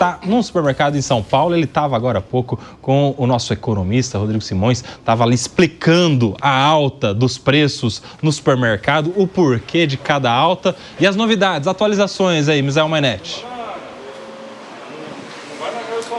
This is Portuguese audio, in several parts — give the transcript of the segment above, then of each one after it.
está num supermercado em São Paulo. Ele estava agora há pouco com o nosso economista, Rodrigo Simões, estava ali explicando a alta dos preços no supermercado, o porquê de cada alta e as novidades, atualizações aí, Misael Mainetti.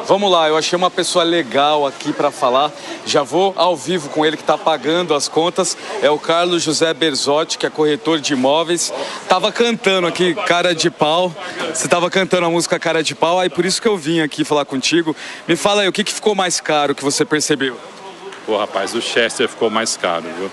Vamos lá, eu achei uma pessoa legal aqui para falar. Já vou ao vivo com ele que está pagando as contas. É o Carlos José Berzotti, que é corretor de imóveis. Tava cantando aqui Cara de Pau. Você tava cantando a música Cara de Pau, aí por isso que eu vim aqui falar contigo. Me fala aí, o que ficou mais caro que você percebeu? Pô, rapaz, o Chester ficou mais caro, viu?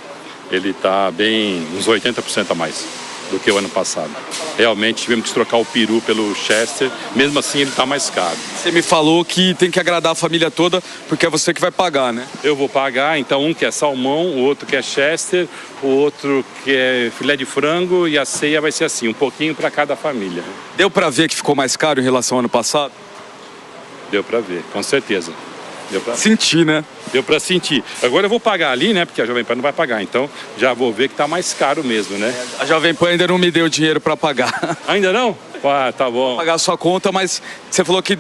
Ele tá bem uns 80% a mais do que o ano passado. Realmente tivemos que trocar o peru pelo Chester, mesmo assim ele está mais caro. Você me falou que tem que agradar a família toda, porque é você que vai pagar, né? Eu vou pagar, então um quer salmão, o outro quer Chester, o outro quer filé de frango e a ceia vai ser assim, um pouquinho para cada família. Deu para ver que ficou mais caro em relação ao ano passado? Deu para ver, com certeza. Deu pra sentir, né? Deu para sentir. Agora eu vou pagar ali, né? Porque a Jovem Pan não vai pagar, então já vou ver que tá mais caro mesmo, né? A Jovem Pan ainda não me deu dinheiro para pagar. Ainda não? Ah, tá bom. Vou pagar a sua conta, mas você falou que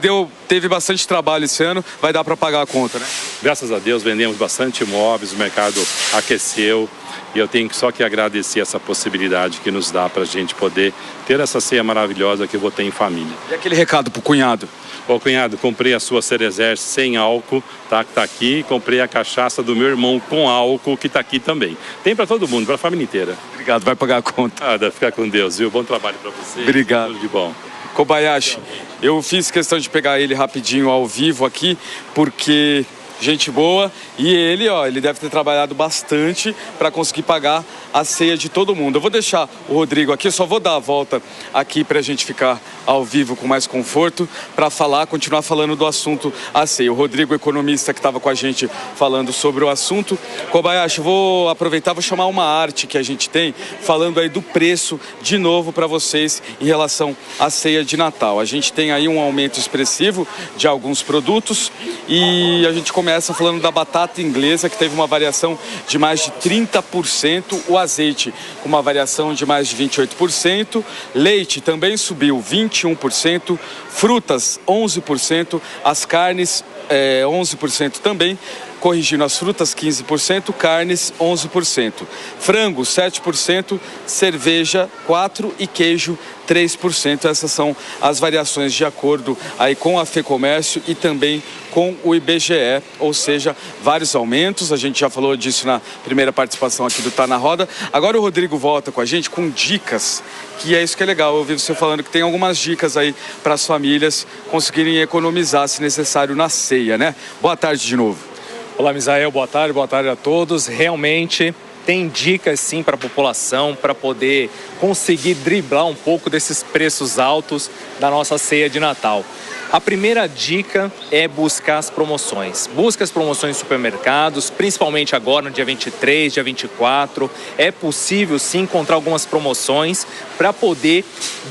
teve bastante trabalho esse ano, vai dar para pagar a conta, né? Graças a Deus vendemos bastante imóveis, o mercado aqueceu. E eu tenho só que agradecer essa possibilidade que nos dá para a gente poder ter essa ceia maravilhosa que eu vou ter em família. E aquele recado pro cunhado? Ô cunhado, comprei a sua Cerezer sem álcool, tá? Que tá aqui. Comprei a cachaça do meu irmão com álcool, que tá aqui também. Tem para todo mundo, para a família inteira. Obrigado, vai pagar a conta. Ah, deve ficar com Deus, viu? Bom trabalho para você. Obrigado. Tudo de bom. Kobayashi, eu fiz questão de pegar ele rapidinho ao vivo aqui, porque gente boa, e ele deve ter trabalhado bastante para conseguir pagar a ceia de todo mundo. Eu vou deixar o Rodrigo aqui, só vou dar a volta aqui para a gente ficar ao vivo com mais conforto, para continuar falando do assunto a ceia. O Rodrigo, economista que estava com a gente falando sobre o assunto. Kobayashi, vou aproveitar, vou chamar uma arte que a gente tem, falando aí do preço de novo para vocês em relação à ceia de Natal. A gente tem aí um aumento expressivo de alguns produtos e a gente começa falando da batata inglesa, que teve uma variação de mais de 30%, o azeite com uma variação de mais de 28%, leite também subiu 21%, frutas 11%, as carnes 11% também, corrigindo as frutas 15%, carnes 11%, frango 7%, cerveja 4% e queijo 3%. Essas são as variações de acordo aí com a FEComércio e também com o IBGE, ou seja, vários aumentos. A gente já falou disso na primeira participação aqui do Tá na Roda. Agora o Rodrigo volta com a gente com dicas, que é isso que é legal. Eu ouvi você falando que tem algumas dicas aí para as famílias conseguirem economizar, se necessário, na ceia, né? Boa tarde de novo. Olá, Misael, boa tarde a todos. Realmente tem dicas sim para a população para poder conseguir driblar um pouco desses preços altos da nossa ceia de Natal. A primeira dica é buscar as promoções. Busca as promoções em supermercados, principalmente agora no dia 23, dia 24. É possível sim encontrar algumas promoções para poder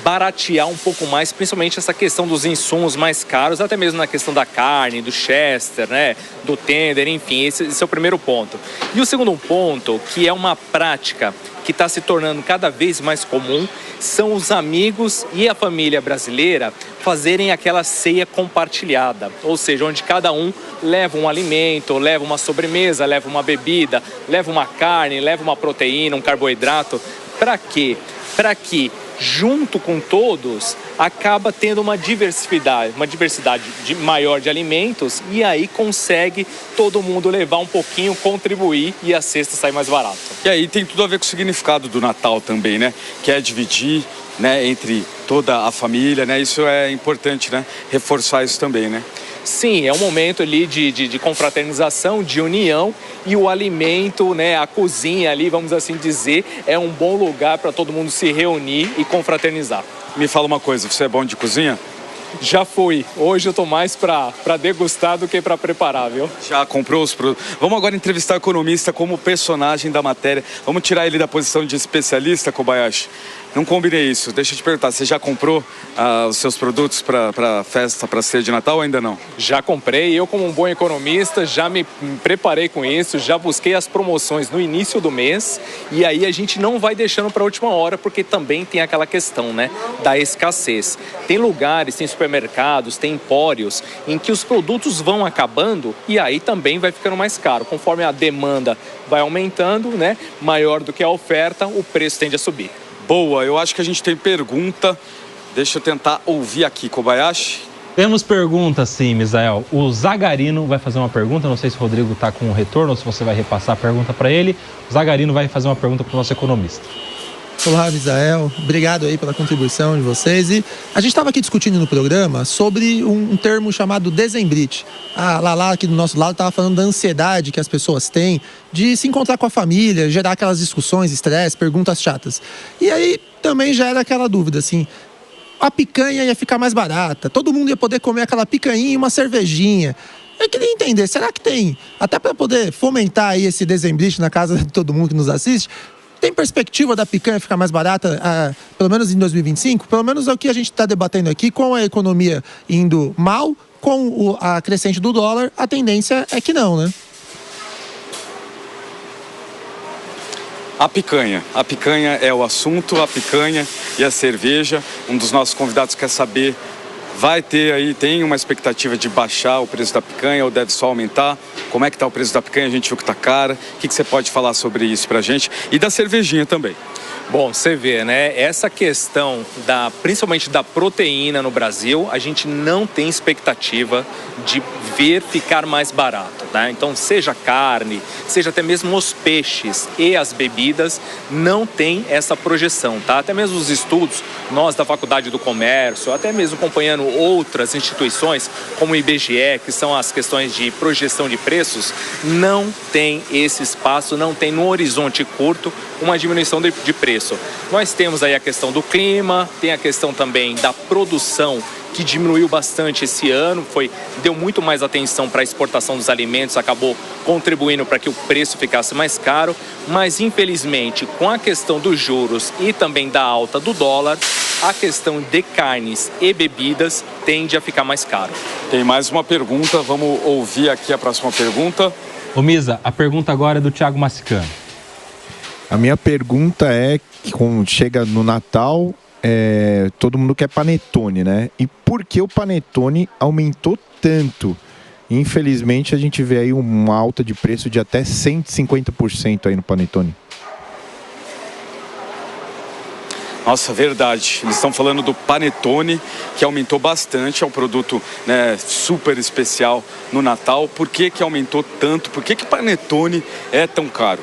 baratear um pouco mais, principalmente essa questão dos insumos mais caros, até mesmo na questão da carne, do Chester, né, do tender, enfim, esse é o primeiro ponto. E o segundo ponto, que é uma prática que está se tornando cada vez mais comum, são os amigos e a família brasileira fazerem aquela ceia compartilhada, ou seja, onde cada um leva um alimento, leva uma sobremesa, leva uma bebida, leva uma carne, leva uma proteína, um carboidrato. Para quê? Para que, junto com todos, acaba tendo uma diversidade maior de alimentos e aí consegue todo mundo levar um pouquinho, contribuir e a cesta sai mais barata. E aí tem tudo a ver com o significado do Natal também, né? Que é dividir, né, entre toda a família, né? Isso é importante, né? Reforçar isso também, né? Sim, é um momento ali de confraternização, de união, e o alimento, né, a cozinha ali, vamos assim dizer, é um bom lugar para todo mundo se reunir e confraternizar. Me fala uma coisa, você é bom de cozinha? Já fui. Hoje eu tô mais para degustar do que para preparar, viu? Já comprou os produtos? Vamos agora entrevistar o economista como personagem da matéria. Vamos tirar ele da posição de especialista, Kobayashi. não combinei isso. Deixa eu te perguntar, você já comprou os seus produtos para festa, para ceia de Natal ou ainda não? Já comprei, eu como um bom economista já me preparei com isso, já busquei as promoções no início do mês e aí a gente não vai deixando para a última hora porque também tem aquela questão, né, da escassez. Tem lugares, tem supermercados, tem empórios em que os produtos vão acabando e aí também vai ficando mais caro. Conforme a demanda vai aumentando, né, maior do que a oferta, o preço tende a subir. Boa, eu acho que a gente tem pergunta. Deixa eu tentar ouvir aqui, Kobayashi. Temos pergunta sim, Misael. O Zagarino vai fazer uma pergunta, não sei se o Rodrigo está com um retorno ou se você vai repassar a pergunta para ele. O Zagarino vai fazer uma pergunta para o nosso economista. Olá, Misael. Obrigado aí pela contribuição de vocês. E a gente estava aqui discutindo no programa sobre um termo chamado dezembrite. A Lala aqui do nosso lado estava falando da ansiedade que as pessoas têm de se encontrar com a família, gerar aquelas discussões, estresse, perguntas chatas. E aí também gera aquela dúvida, assim, a picanha ia ficar mais barata, todo mundo ia poder comer aquela picanha e uma cervejinha. Eu queria entender, será que tem, até para poder fomentar aí esse dezembrite na casa de todo mundo que nos assiste, tem perspectiva da picanha ficar mais barata, pelo menos em 2025? Pelo menos é o que a gente está debatendo aqui, com a economia indo mal, com a crescente do dólar, a tendência é que não, né? A picanha é o assunto, a picanha e a cerveja. Um dos nossos convidados quer saber, tem uma expectativa de baixar o preço da picanha ou deve só aumentar? Como é que está o preço da picanha? A gente viu que está cara. O que você pode falar sobre isso pra gente? E da cervejinha também. Bom, você vê, né? Essa questão principalmente da proteína no Brasil, a gente não tem expectativa de ver ficar mais barato, né? Então, seja carne, seja até mesmo os peixes e as bebidas, não tem essa projeção, tá? Até mesmo os estudos, nós da Faculdade do Comércio, até mesmo acompanhando outras instituições, como o IBGE, que são as questões de projeção de preços, não tem esse espaço, não tem no horizonte curto uma diminuição de preço. Nós temos aí a questão do clima, tem a questão também da produção, que diminuiu bastante esse ano, deu muito mais atenção para a exportação dos alimentos, acabou contribuindo para que o preço ficasse mais caro, mas infelizmente com a questão dos juros e também da alta do dólar, a questão de carnes e bebidas tende a ficar mais caro. Tem mais uma pergunta, vamos ouvir aqui a próxima pergunta. Ô Misa, a pergunta agora é do Thiago Massicano. A minha pergunta é que quando chega no Natal, todo mundo quer panetone, né? E por que o panetone aumentou tanto? Infelizmente, a gente vê aí uma alta de preço de até 150% aí no panetone. Nossa, verdade. Eles estão falando do panetone, que aumentou bastante. É um produto, né, super especial no Natal. Por que aumentou tanto? Por que panetone é tão caro?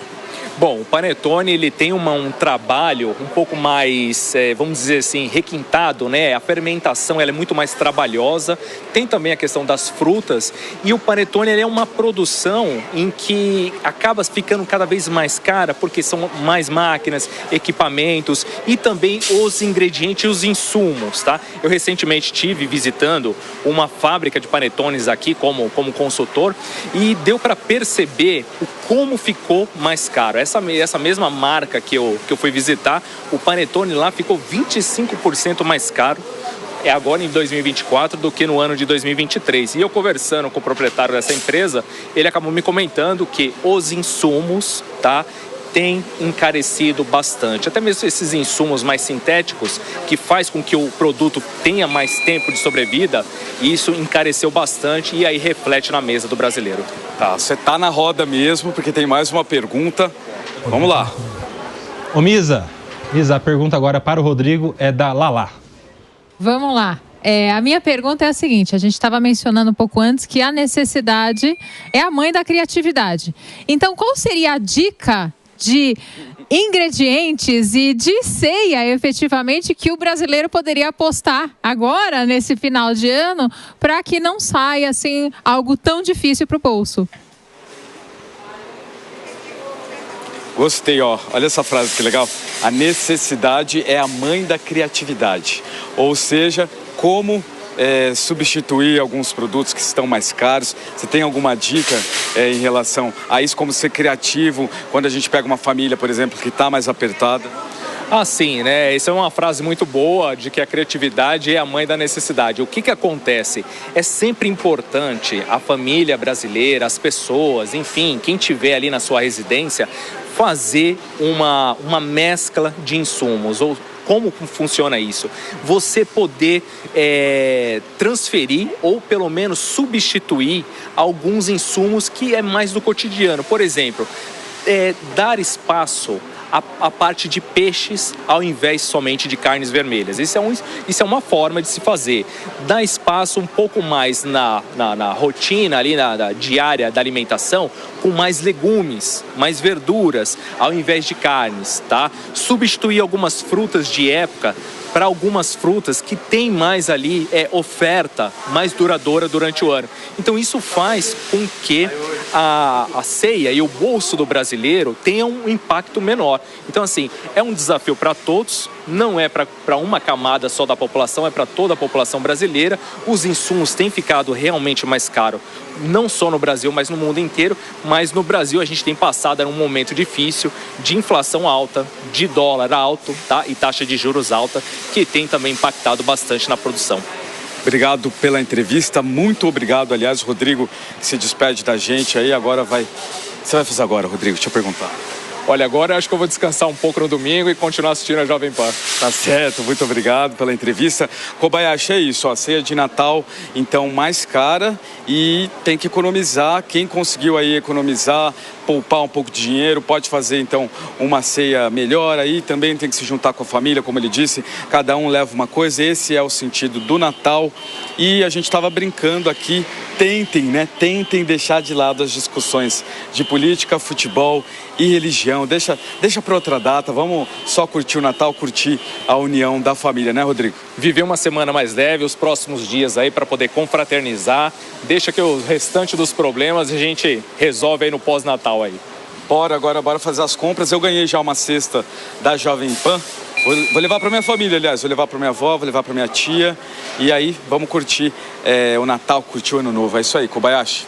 Bom, o panetone ele tem um trabalho um pouco mais, vamos dizer assim, requintado, né? A fermentação ela é muito mais trabalhosa. Tem também a questão das frutas. E o panetone ele é uma produção em que acaba ficando cada vez mais cara, porque são mais máquinas, equipamentos e também os ingredientes e os insumos, tá? Eu recentemente estive visitando uma fábrica de panetones aqui como consultor e deu para perceber como ficou mais caro. Essa mesma marca que eu fui visitar, o panetone lá ficou 25% mais caro agora em 2024 do que no ano de 2023. E eu conversando com o proprietário dessa empresa, ele acabou me comentando que os insumos, tá, tem encarecido bastante. Até mesmo esses insumos mais sintéticos, que faz com que o produto tenha mais tempo de sobrevida, isso encareceu bastante e aí reflete na mesa do brasileiro. Tá, você tá na roda mesmo, porque tem mais uma pergunta. Vamos lá. Ô Misa, a pergunta agora para o Rodrigo é da Lala. Vamos lá. A minha pergunta é a seguinte, a gente estava mencionando um pouco antes que a necessidade é a mãe da criatividade. Então, qual seria a dica de ingredientes e de ceia, efetivamente, que o brasileiro poderia apostar agora, nesse final de ano, para que não saia assim algo tão difícil para o bolso? Gostei, ó. Olha essa frase que legal. A necessidade é a mãe da criatividade. Ou seja, como substituir alguns produtos que estão mais caros. Você tem alguma dica em relação a isso, como ser criativo quando a gente pega uma família, por exemplo, que está mais apertada? Sim, né? Essa é uma frase muito boa de que a criatividade é a mãe da necessidade. O que acontece? É sempre importante a família brasileira, as pessoas, enfim, quem tiver ali na sua residência, fazer uma mescla de insumos. Ou como funciona isso? Você poder transferir ou pelo menos substituir alguns insumos que é mais do cotidiano. Por exemplo, dar espaço a parte de peixes ao invés somente de carnes vermelhas. Isso é uma forma de se fazer. Dar espaço um pouco mais na rotina ali, na diária da alimentação, com mais legumes, mais verduras, ao invés de carnes, tá? Substituir algumas frutas de época para algumas frutas que tem mais ali oferta mais duradoura durante o ano. Então isso faz com que a ceia e o bolso do brasileiro tenham um impacto menor. Então assim, é um desafio para todos, não é para uma camada só da população, é para toda a população brasileira. Os insumos têm ficado realmente mais caros, não só no Brasil, mas no mundo inteiro. Mas no Brasil a gente tem passado um momento difícil de inflação alta, de dólar alto, tá? E taxa de juros alta, que tem também impactado bastante na produção. Obrigado pela entrevista, muito obrigado. Aliás, o Rodrigo se despede da gente aí, agora vai... Você vai fazer agora, Rodrigo? Deixa eu perguntar. Olha, agora eu acho que eu vou descansar um pouco no domingo e continuar assistindo a Jovem Pan. Tá certo, muito obrigado pela entrevista. Kobayashi, é isso, a ceia de Natal, então, mais cara e tem que economizar. Quem conseguiu aí economizar, poupar um pouco de dinheiro, pode fazer, então, uma ceia melhor aí. Também tem que se juntar com a família, como ele disse, cada um leva uma coisa. Esse é o sentido do Natal. E a gente estava brincando aqui, tentem deixar de lado as discussões de política, futebol e religião. Deixa para outra data, vamos só curtir o Natal, curtir a união da família, né, Rodrigo? Viver uma semana mais leve, os próximos dias aí para poder confraternizar. Deixa que o restante dos problemas a gente resolve aí no pós-Natal aí. Bora fazer as compras. Eu ganhei já uma cesta da Jovem Pan. Vou levar para minha família, aliás. Vou levar para minha avó, vou levar para minha tia. E aí, vamos curtir o Natal, curtir o Ano Novo. É isso aí, Kobayashi.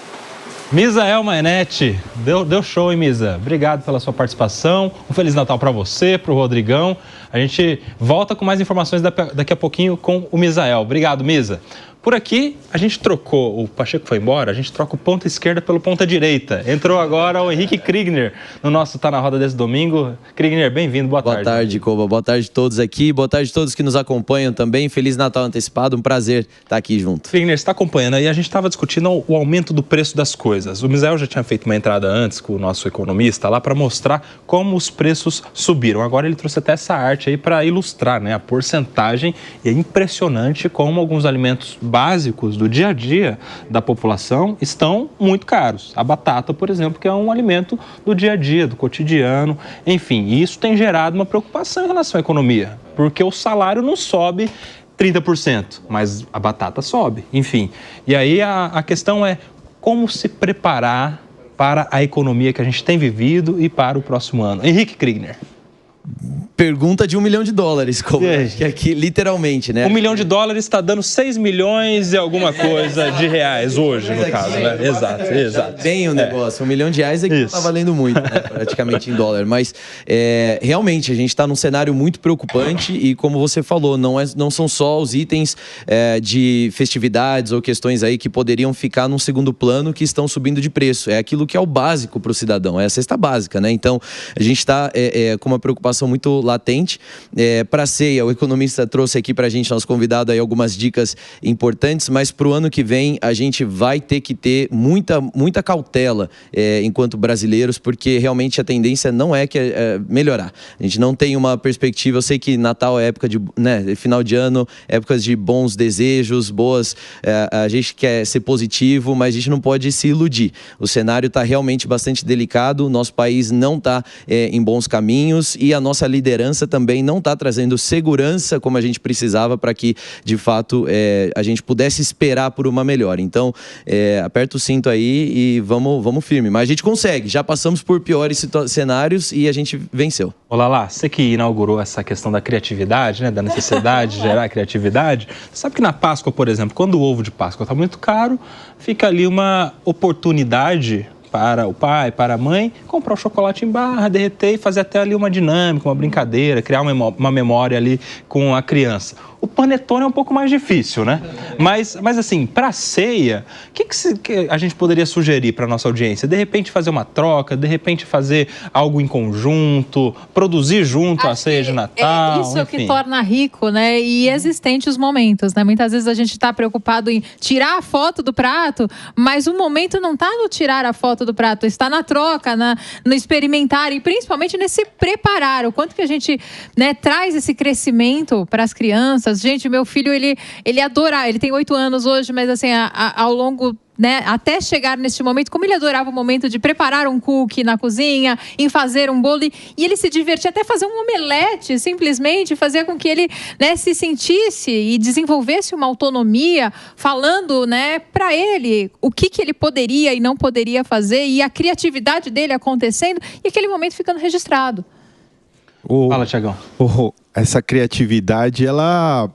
Misael Mainetti, deu show, hein, Misa? Obrigado pela sua participação. Um Feliz Natal para você, para o Rodrigão. A gente volta com mais informações daqui a pouquinho com o Misael. Obrigado, Misa. Por aqui, a gente trocou, o Pacheco foi embora, a gente troca o ponta esquerda pelo ponta direita. Entrou agora o Henrique Kriegner no nosso Tá Na Roda desse domingo. Kriegner, bem-vindo, boa tarde. Boa tarde, Koba. Boa tarde a todos aqui. Boa tarde a todos que nos acompanham também. Feliz Natal antecipado, um prazer estar aqui junto. Kriegner, você está acompanhando aí, a gente estava discutindo o aumento do preço das coisas. O Misael já tinha feito uma entrada antes com o nosso economista lá para mostrar como os preços subiram. Agora ele trouxe até essa arte aí para ilustrar, né, a porcentagem, e é impressionante como alguns alimentos básicos do dia a dia da população estão muito caros. A batata, por exemplo, que é um alimento do dia a dia, do cotidiano, enfim, e isso tem gerado uma preocupação em relação à economia, porque o salário não sobe 30%, mas a batata sobe, enfim. E aí a questão é como se preparar para a economia que a gente tem vivido e para o próximo ano. Henrique Kriegner. Pergunta de $1 milhão, como que aqui, literalmente, né? $1 milhão está dando 6 milhões e alguma coisa de reais hoje, no caso, né? Exato. Bem o negócio, $1 milhão aqui não tá valendo muito, né? Praticamente em dólar. Mas, realmente, a gente está num cenário muito preocupante e, como você falou, não são só os itens de festividades ou questões aí que poderiam ficar num segundo plano que estão subindo de preço. É aquilo que é o básico para o cidadão, é a cesta básica, né? Então, a gente está com uma preocupação muito latente. Para a ceia, o economista trouxe aqui para a gente, nosso convidado, aí, algumas dicas importantes, mas para o ano que vem a gente vai ter que ter muita cautela enquanto brasileiros, porque realmente a tendência não é melhorar. A gente não tem uma perspectiva. Eu sei que Natal é época de, né, final de ano, épocas de bons desejos, a gente quer ser positivo, mas a gente não pode se iludir. O cenário está realmente bastante delicado, o nosso país não está em bons caminhos e a nossa liderança também não está trazendo segurança como a gente precisava para que, de fato, a gente pudesse esperar por uma melhora. Então, aperta o cinto aí e vamos firme. Mas a gente consegue, já passamos por piores cenários e a gente venceu. Olá, você que inaugurou essa questão da criatividade, né, da necessidade de gerar criatividade, você sabe que na Páscoa, por exemplo, quando o ovo de Páscoa está muito caro, fica ali uma oportunidade para o pai, para a mãe, comprar o chocolate em barra, derreter e fazer até ali uma dinâmica, uma brincadeira, criar uma memória ali com a criança. O panetone é um pouco mais difícil, né? Mas assim, para ceia, o que a gente poderia sugerir para nossa audiência? De repente fazer uma troca, de repente fazer algo em conjunto, produzir junto a ceia de Natal. É isso que torna rico, né? E existente os momentos, né? Muitas vezes a gente está preocupado em tirar a foto do prato, mas o momento não está no tirar a foto do prato, está na troca, no experimentar e principalmente nesse preparar. O quanto que a gente, né, traz esse crescimento para as crianças. Gente, meu filho, ele adora, ele tem 8 anos hoje, mas assim, ao longo, né, até chegar neste momento, como ele adorava o momento de preparar um cookie na cozinha, em fazer um bolo, e ele se divertia, até fazer um omelete, simplesmente, fazia com que ele, né, se sentisse e desenvolvesse uma autonomia, falando, né, para ele o que ele poderia e não poderia fazer, e a criatividade dele acontecendo, e aquele momento ficando registrado. Fala, Tiagão. Essa criatividade, ela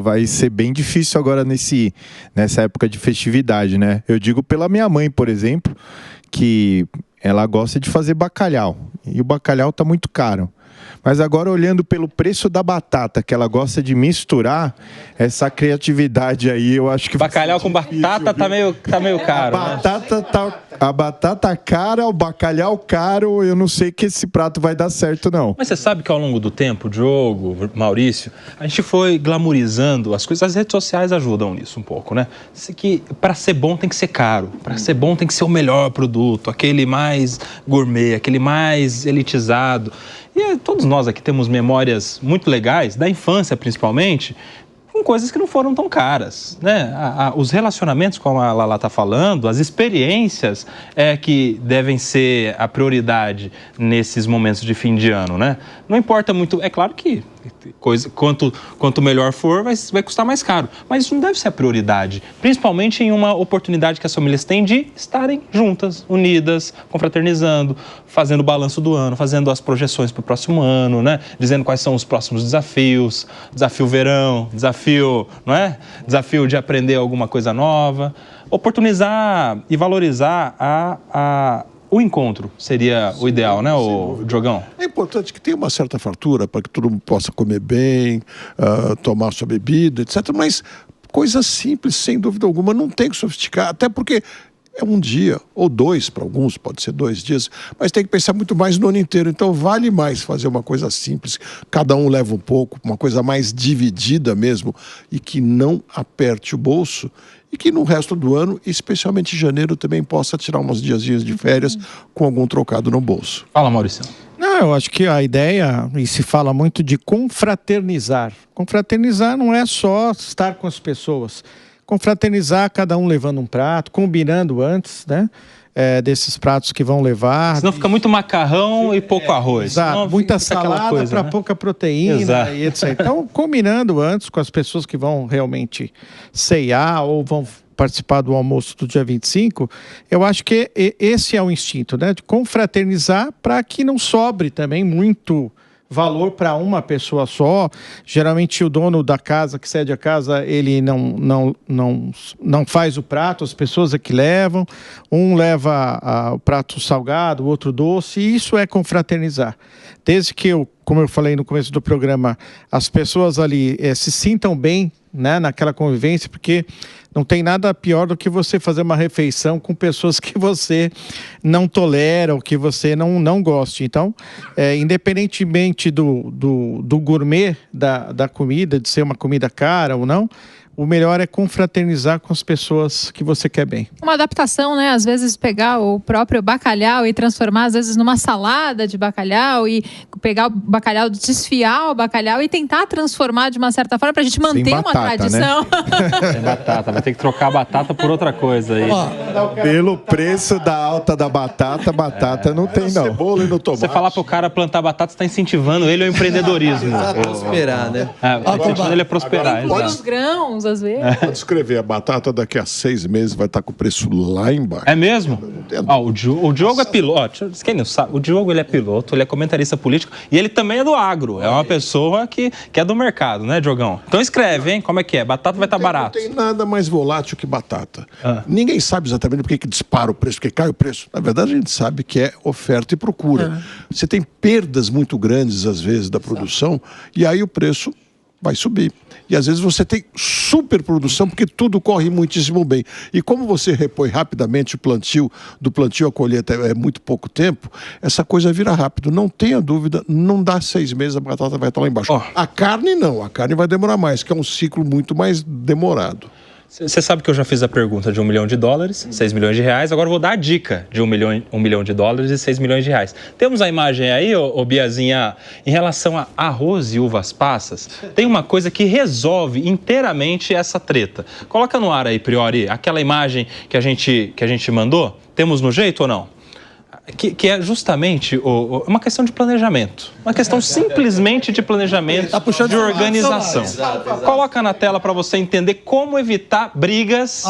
vai ser bem difícil agora nessa época de festividade, né? Eu digo pela minha mãe, por exemplo, que ela gosta de fazer bacalhau. E o bacalhau tá muito caro. Mas agora, olhando pelo preço da batata, que ela gosta de misturar, essa criatividade aí, eu acho que... Bacalhau com batata tá meio caro, A batata cara, o bacalhau caro, eu não sei que esse prato vai dar certo, não. Mas você sabe que ao longo do tempo, Diogo, Maurício, a gente foi glamourizando as coisas. As redes sociais ajudam nisso um pouco, né? Que para ser bom tem que ser caro, para ser bom tem que ser o melhor produto, aquele mais gourmet, aquele mais elitizado. E todos nós aqui temos memórias muito legais, da infância principalmente, com coisas que não foram tão caras, né? Os relacionamentos, como a Lala está falando, as experiências que devem ser a prioridade nesses momentos de fim de ano, né? Não importa muito, é claro que quanto melhor for, vai custar mais caro, mas isso não deve ser a prioridade, principalmente em uma oportunidade que as famílias têm de estarem juntas, unidas, confraternizando, fazendo o balanço do ano, fazendo as projeções para o próximo ano, né? Dizendo quais são os próximos desafios, desafio verão, desafio de aprender alguma coisa nova, oportunizar e valorizar o encontro seria o ideal, né, Diogão? É importante que tenha uma certa fartura para que todo mundo possa comer bem, tomar sua bebida, etc. Mas coisas simples, sem dúvida alguma, não tem que sofisticar, até porque é um dia, ou 2 para alguns, pode ser 2 dias, mas tem que pensar muito mais no ano inteiro. Então vale mais fazer uma coisa simples, cada um leva um pouco, uma coisa mais dividida mesmo, e que não aperte o bolso, e que no resto do ano, especialmente em janeiro, também possa tirar uns diazinhos de férias com algum trocado no bolso. Fala, Maurício. Não, eu acho que a ideia, e se fala muito de confraternizar. Confraternizar não é só estar com as pessoas. Confraternizar, cada um levando um prato, combinando antes, né? Desses pratos que vão levar. Senão fica muito macarrão e pouco arroz. Exato, muita salada para pouca proteína e etc. Então, combinando antes com as pessoas que vão realmente ceiar ou vão participar do almoço do dia 25, eu acho que esse é o instinto, né? De confraternizar para que não sobre também muito valor para uma pessoa só. Geralmente o dono da casa, que cede a casa, ele não faz o prato, as pessoas é que levam. Um leva o prato salgado, o outro doce, e isso é confraternizar. Desde que como eu falei no começo do programa, as pessoas ali se sintam bem, né, naquela convivência, porque não tem nada pior do que você fazer uma refeição com pessoas que você não tolera ou que você não goste. Então, independentemente do gourmet da comida, de ser uma comida cara ou não, o melhor é confraternizar com as pessoas que você quer bem. Uma adaptação, né? Às vezes pegar o próprio bacalhau e transformar, às vezes, numa salada de bacalhau e pegar o bacalhau, desfiar o bacalhau e tentar transformar de uma certa forma para a gente manter uma tradição. Né? Sem batata, vai ter que trocar a batata por outra coisa aí. Pelo preço da alta da batata não tem não. Cebola e no tomate. Você falar pro cara plantar batata, você está incentivando ele ao empreendedorismo. Prosperar, né? Incentivando ele a prosperar. Os grãos, às vezes. Pode escrever, a batata daqui a 6 meses vai estar com o preço lá embaixo. É mesmo? O Diogo é piloto. Quem não sabe, o Diogo ele é piloto, ele é comentarista político e ele também é do agro. É uma pessoa que é do mercado, né, Diogão? Então escreve, hein? Como é que é? Batata vai estar barato. Não tem nada mais volátil que batata. Ninguém sabe exatamente por que dispara o preço, porque cai o preço. Na verdade, a gente sabe que é oferta e procura. Você tem perdas muito grandes, às vezes, da produção, e aí o preço vai subir. E às vezes você tem superprodução porque tudo corre muitíssimo bem. E como você repõe rapidamente o plantio, do plantio à colheita é muito pouco tempo, essa coisa vira rápido. Não tenha dúvida, não dá 6 meses, a batata vai estar lá embaixo. A carne não, a carne vai demorar mais, que é um ciclo muito mais demorado. Você sabe que eu já fiz a pergunta de $1 milhão, 6 milhões de reais. Agora eu vou dar a dica de $1 milhão e 6 milhões de reais. Temos a imagem aí, ô Biazinha, em relação a arroz e uvas passas. Tem uma coisa que resolve inteiramente essa treta. Coloca no ar aí, Priori, aquela imagem que a gente mandou. Temos no jeito ou não? Que é justamente uma questão de planejamento. Uma questão simplesmente de planejamento, de organização. Coloca na tela para você entender como evitar brigas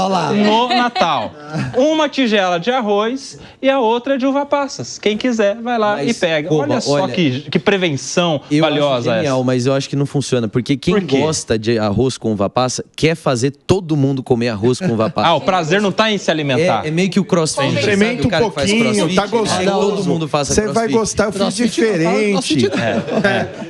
no Natal. Uma tigela de arroz e a outra de uva passas. Quem quiser, vai lá e pega. Olha só que prevenção valiosa essa. Genial, mas eu acho que não funciona. Porque quem gosta de arroz com uva passa quer fazer todo mundo comer arroz com uva passa. O prazer não está em se alimentar. É meio que o crossfit. Experimenta um pouquinho, tá gostoso. Todo mundo faça crossfit. Você vai gostar, eu fiz diferente.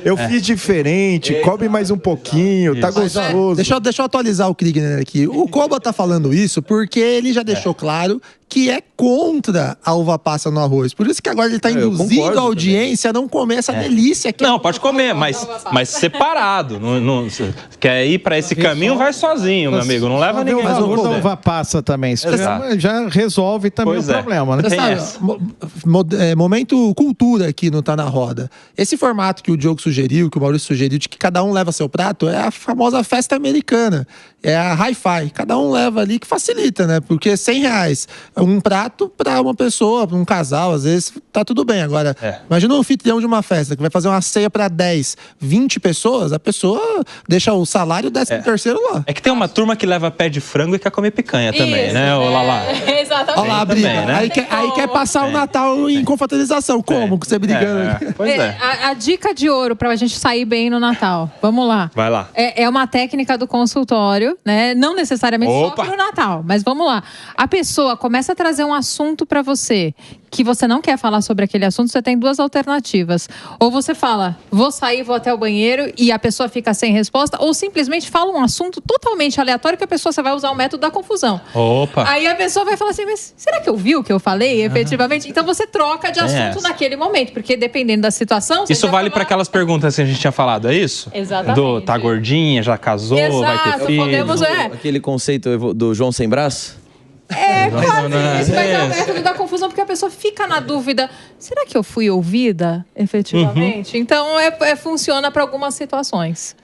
Eu fiz diferente, come mais um pouquinho, tá gostoso. Deixa eu atualizar o Kriegner aqui. O Koba tá falando isso porque ele já deixou claro que é contra a uva passa no arroz. Por isso que agora ele está induzindo a audiência a não comer essa delícia. Não, pode comer, mas separado. Não, quer ir para esse caminho, vai sozinho, meu amigo. Não leva ninguém. Mas o da uva passa também. Isso já resolve também o problema, né? Momento cultura aqui no Tá Na Roda. Esse formato que o Diogo sugeriu, que o Maurício sugeriu, de que cada um leva seu prato, é a famosa festa americana. É a hi-fi. Cada um leva ali, que facilita, né? Porque R$100 um prato para uma pessoa, para um casal, às vezes tá tudo bem. Agora, imagina um anfitrião de uma festa que vai fazer uma ceia para 10, 20 pessoas, a pessoa deixa o salário 13º lá. É que tem uma turma que leva pé de frango e quer comer picanha também, né? Exatamente. Olha lá, briga. Né? Aí quer passar o Natal em confraternização. Como que você brigando? A dica de ouro pra gente sair bem no Natal. Vamos lá. Vai lá. É uma técnica do consultório, né? Não necessariamente só pro Natal, mas vamos lá. A pessoa começa a trazer um assunto pra você que você não quer falar sobre aquele assunto, você tem 2 alternativas. Ou você fala, vou sair, vou até o banheiro, e a pessoa fica sem resposta, ou simplesmente fala um assunto totalmente aleatório que a pessoa, você vai usar o método da confusão. Aí a pessoa vai falar assim, mas será que eu vi o que eu falei, efetivamente? Então você troca de assunto naquele momento, porque dependendo da situação... Isso vale para aquelas perguntas que a gente tinha falado, é isso? Exatamente. Tá gordinha, já casou, vai ter filho. Podemos, aquele conceito do João sem braço? Mas é o método da confusão, porque a pessoa fica na dúvida, será que eu fui ouvida, efetivamente? Então, funciona para algumas situações.